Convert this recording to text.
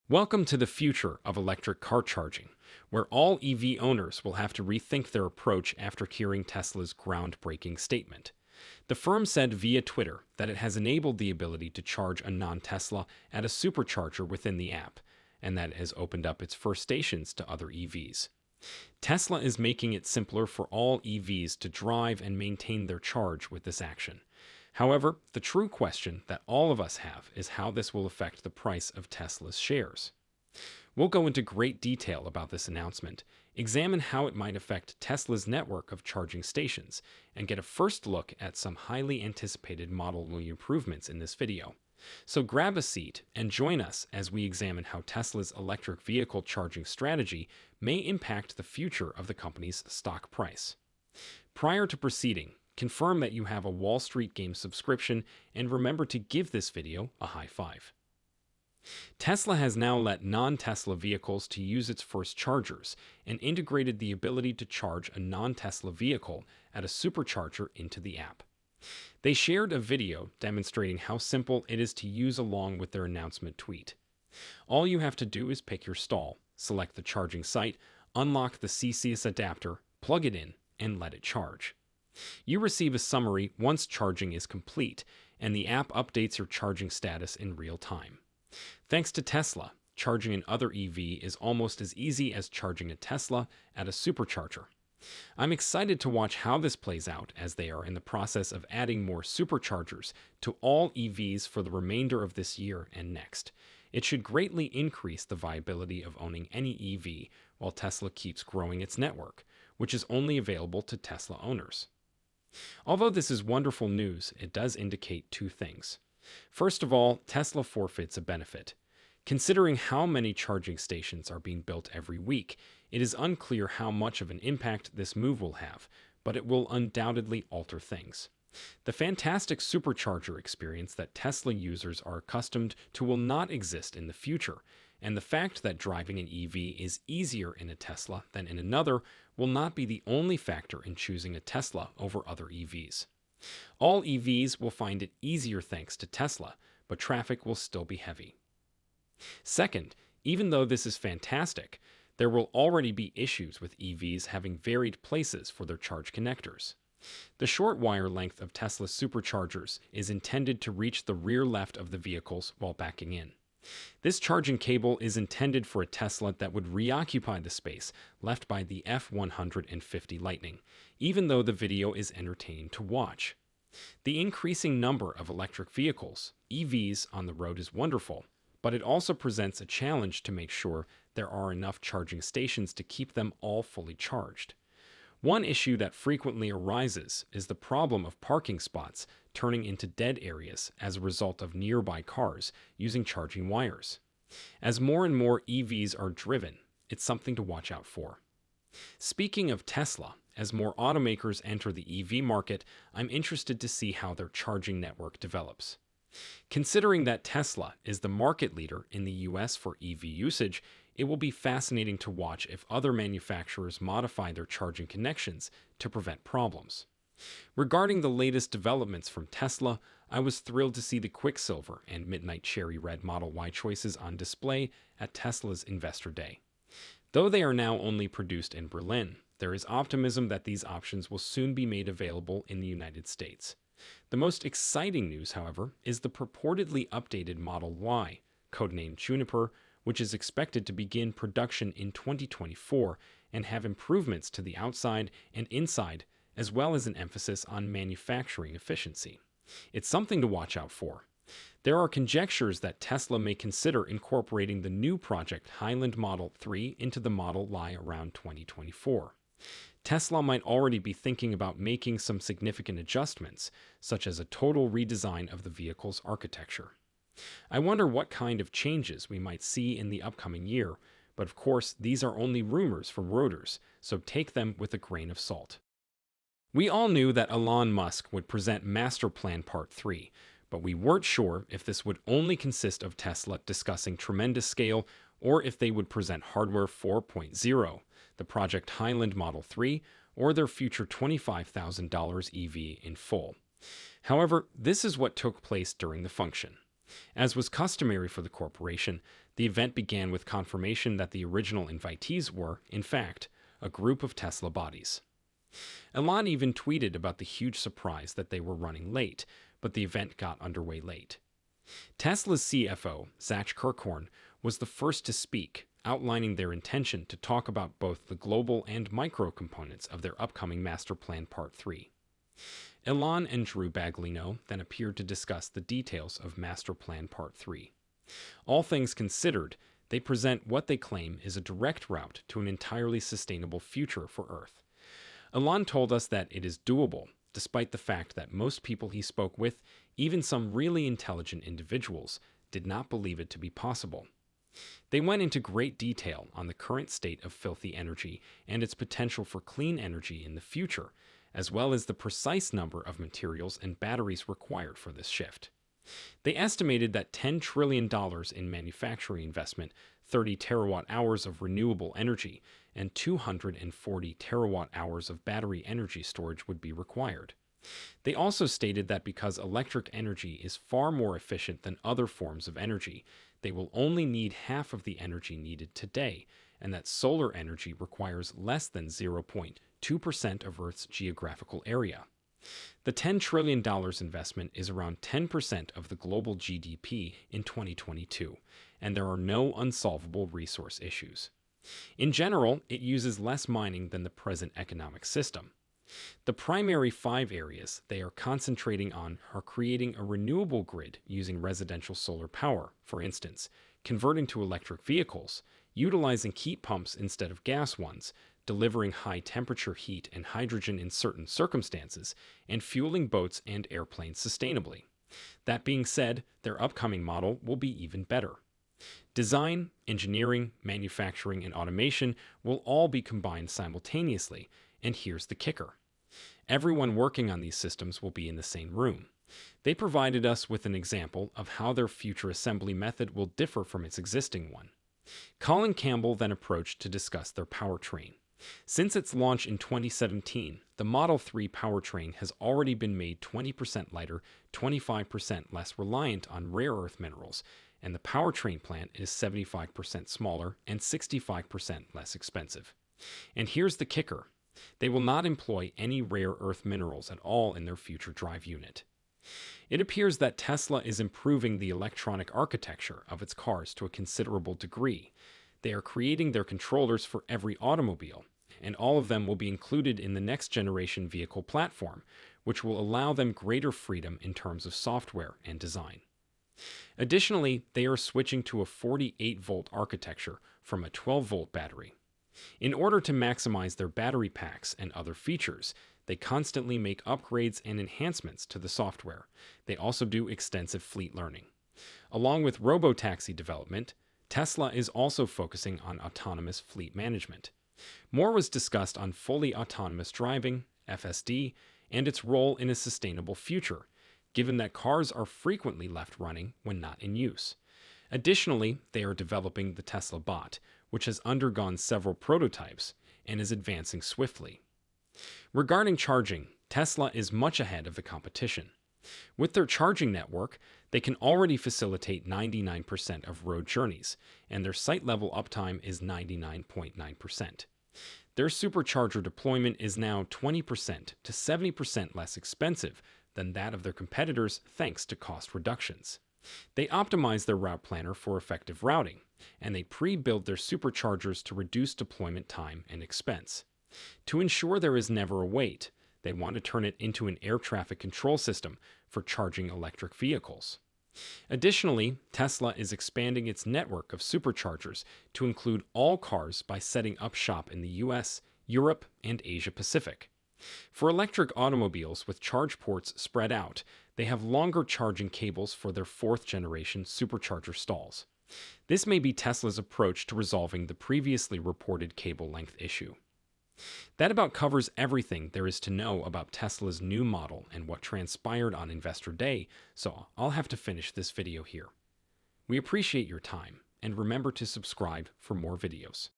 Welcome to the future of electric car charging, where all EV owners will have to rethink their approach after hearing Tesla's groundbreaking statement. The firm said via Twitter that it has enabled the ability to charge a non Tesla at a supercharger within the app, and that it has opened up its first stations to other EVs. Tesla is making it simpler for all EVs to drive and maintain their charge with this action. However, the true question that all of us have is how this will affect the price of Tesla's shares. We'll go into great detail about this announcement, examine how it might affect Tesla's network of charging stations, and get a first look at some highly anticipated Model Y improvements in this video. So grab a seat and join us as we examine how Tesla's electric vehicle charging strategy may impact the future of the company's stock price. Prior to proceeding, confirm that you have a Wall Street Games subscription and remember to give this video a high five. Tesla has now let non-Tesla vehicles to use its first chargers and integrated the ability to charge a non-Tesla vehicle at a supercharger into the app. They shared a video demonstrating how simple it is to use along with their announcement tweet. All you have to do is pick your stall, select the charging site, unlock the CCS adapter, plug it in, and let it charge. You receive a summary once charging is complete, and the app updates your charging status in real time. Thanks to Tesla, charging another EV is almost as easy as charging a Tesla at a supercharger. I'm excited to watch how this plays out as they are in the process of adding more superchargers to all EVs for the remainder of this year and next. It should greatly increase the viability of owning any EV while Tesla keeps growing its network, which is only available to Tesla owners. Although this is wonderful news, it does indicate two things. First of all, Tesla forfeits a benefit. Considering how many charging stations are being built every week, it is unclear how much of an impact this move will have, but it will undoubtedly alter things. The fantastic supercharger experience that Tesla users are accustomed to will not exist in the future, and the fact that driving an EV is easier in a Tesla than in another will not be the only factor in choosing a Tesla over other EVs. All EVs will find it easier thanks to Tesla, but traffic will still be heavy. Second, even though this is fantastic, there will already be issues with EVs having varied places for their charge connectors. The short wire length of Tesla's superchargers is intended to reach the rear left of the vehicles while backing in. This charging cable is intended for a Tesla that would reoccupy the space left by the F-150 Lightning, even though the video is entertaining to watch. The increasing number of electric vehicles, EVs, on the road is wonderful, but it also presents a challenge to make sure there are enough charging stations to keep them all fully charged. One issue that frequently arises is the problem of parking spots turning into dead areas as a result of nearby cars using charging wires. As more and more EVs are driven, it's something to watch out for. Speaking of Tesla, as more automakers enter the EV market, I'm interested to see how their charging network develops. Considering that Tesla is the market leader in the US for EV usage, it will be fascinating to watch if other manufacturers modify their charging connections to prevent problems. Regarding the latest developments from Tesla, I was thrilled to see the Quicksilver and Midnight Cherry Red Model Y choices on display at Tesla's Investor Day. Though they are now only produced in Berlin, there is optimism that these options will soon be made available in the United States. The most exciting news, however, is the purportedly updated Model Y, codenamed Juniper, which is expected to begin production in 2024 and have improvements to the outside and inside, as well as an emphasis on manufacturing efficiency. It's something to watch out for. There are conjectures that Tesla may consider incorporating the new Project Highland Model 3 into the Model Y around 2024. Tesla might already be thinking about making some significant adjustments, such as a total redesign of the vehicle's architecture. I wonder what kind of changes we might see in the upcoming year, but of course these are only rumors from Reuters, so take them with a grain of salt. We all knew that Elon Musk would present Master Plan Part 3, but we weren't sure if this would only consist of Tesla discussing tremendous scale or if they would present Hardware 4.0, the Project Highland Model 3, or their future $25,000 EV in full. However, this is what took place during the function. As was customary for the corporation, The event began with confirmation that the original invitees were, in fact, a group of Tesla bodies. Elon even tweeted about the huge surprise that they were running late, but the event got underway late. Tesla's CFO, Zach Kirkhorn, was the first to speak, outlining their intention to talk about both the global and micro components of their upcoming Master Plan Part 3. Elon and Drew Baglino then appeared to discuss the details of Master Plan Part 3. All things considered, they present what they claim is a direct route to an entirely sustainable future for Earth. Elon told us that it is doable, despite the fact that most people he spoke with, even some really intelligent individuals, did not believe it to be possible. They went into great detail on the current state of filthy energy and its potential for clean energy in the future, as well as the precise number of materials and batteries required for this shift. They estimated that $10 trillion in manufacturing investment, 30 terawatt-hours of renewable energy, and 240 terawatt-hours of battery energy storage would be required. They also stated that because electric energy is far more efficient than other forms of energy, they will only need half of the energy needed today, and that solar energy requires less than 0.2% of Earth's geographical area. The $10 trillion investment is around 10% of the global GDP in 2022, and there are no unsolvable resource issues. In general, it uses less mining than the present economic system. The primary 5 areas they are concentrating on are creating a renewable grid using residential solar power, for instance, converting to electric vehicles, utilizing heat pumps instead of gas ones, delivering high-temperature heat and hydrogen in certain circumstances, and fueling boats and airplanes sustainably. That being said, their upcoming model will be even better. Design, engineering, manufacturing, and automation will all be combined simultaneously, and here's the kicker. Everyone working on these systems will be in the same room. They provided us with an example of how their future assembly method will differ from its existing one. Colin Campbell then approached to discuss their powertrain. Since its launch in 2017, the Model 3 powertrain has already been made 20% lighter, 25% less reliant on rare earth minerals, and the powertrain plant is 75% smaller and 65% less expensive. And here's the kicker. They will not employ any rare earth minerals at all in their future drive unit. It appears that Tesla is improving the electronic architecture of its cars to a considerable degree. They are creating their controllers for every automobile, and all of them will be included in the next generation vehicle platform, which will allow them greater freedom in terms of software and design. Additionally, they are switching to a 48-volt architecture from a 12-volt battery. In order to maximize their battery packs and other features, they constantly make upgrades and enhancements to the software. They also do extensive fleet learning. Along with robotaxi development, Tesla is also focusing on autonomous fleet management. More was discussed on fully autonomous driving, FSD, and its role in a sustainable future, given that cars are frequently left running when not in use. Additionally, they are developing the Tesla Bot, which has undergone several prototypes and is advancing swiftly. Regarding charging, Tesla is much ahead of the competition. With their charging network, they can already facilitate 99% of road journeys, and their site-level uptime is 99.9%. Their supercharger deployment is now 20% to 70% less expensive than that of their competitors thanks to cost reductions. They optimize their route planner for effective routing, and they pre-build their superchargers to reduce deployment time and expense. To ensure there is never a wait, they want to turn it into an air traffic control system for charging electric vehicles. Additionally, Tesla is expanding its network of superchargers to include all cars by setting up shop in the US, Europe, and Asia Pacific. For electric automobiles with charge ports spread out, they have longer charging cables for their 4th-generation supercharger stalls. This may be Tesla's approach to resolving the previously reported cable length issue. That about covers everything there is to know about Tesla's new model and what transpired on Investor Day, so I'll have to finish this video here. We appreciate your time, and remember to subscribe for more videos.